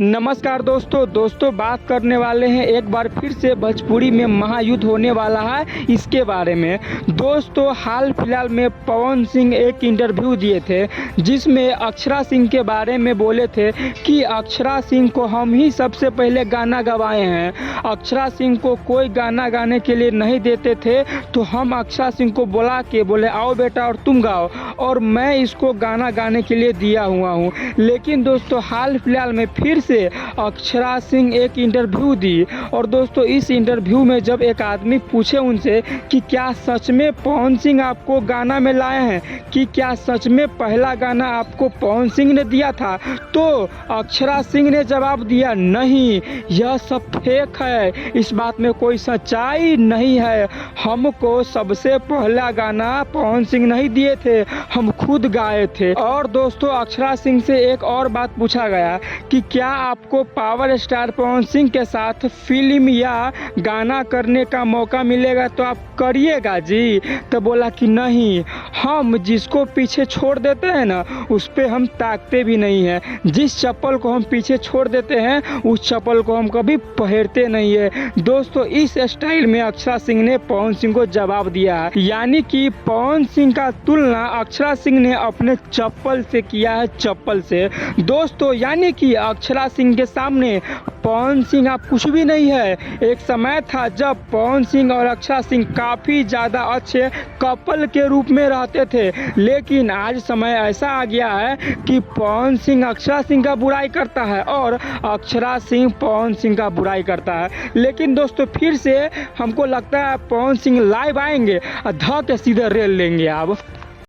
नमस्कार दोस्तों बात करने वाले हैं एक बार फिर से भोजपुरी में महायुद्ध होने वाला है इसके बारे में। दोस्तों हाल फिलहाल में पवन सिंह एक इंटरव्यू दिए थे जिसमें अक्षरा सिंह के बारे में बोले थे कि अक्षरा सिंह को हम ही सबसे पहले गाना गवाए हैं। अक्षरा सिंह को कोई गाना गाने के लिए नहीं देते थे तो हम अक्षरा सिंह को बुला के बोले आओ बेटा और तुम गाओ, और मैं इसको गाना गाने के लिए दिया हुआ हूँ। लेकिन दोस्तों हाल फिलहाल में फिर से अक्षरा सिंह एक इंटरव्यू दी, और दोस्तों इस इंटरव्यू में जब एक आदमी पूछे उनसे कि क्या सच में पवन सिंह आपको गाना में लाए हैं, कि क्या सच में पहला गाना आपको पवन सिंह ने दिया था, तो अक्षरा सिंह ने जवाब दिया नहीं, यह सब फेक है, इस बात में कोई सच्चाई नहीं है, हमको सबसे पहला गाना पवन सिंह नहीं दिए थे, हम खुद गाए थे। और दोस्तों अक्षरा सिंह से एक और बात पूछा गया कि क्या आपको पावर स्टार पवन सिंह के साथ फिल्म या गाना करने का मौका मिलेगा तो आप करिएगा जी? तो बोला कि नहीं, हम जिसको पीछे छोड़ देते हैं ना उस पे हम ताकते भी नहीं हैं, जिस चप्पल को हम पीछे छोड़ देते हैं उस चप्पल को हम कभी पहनते नहीं है। दोस्तों इस स्टाइल में अक्षरा सिंह ने पवन सिंह को जवाब दिया है, यानी कि पवन सिंह का तुलना अक्षरा सिंह ने अपने चप्पल से किया है, चप्पल से। दोस्तों यानी कि अक्षरा सिंह के सामने पवन सिंह आप कुछ भी नहीं है। एक समय था जब पवन सिंह और अक्षरा सिंह काफ़ी ज़्यादा अच्छे कपल के रूप में रहते थे, लेकिन आज समय ऐसा आ गया है कि पवन सिंह अक्षरा सिंह का बुराई करता है और अक्षरा सिंह पवन सिंह का बुराई करता है। लेकिन दोस्तों फिर से हमको लगता है पवन सिंह लाइव आएंगे और ध के सीधे रेल लेंगे। अब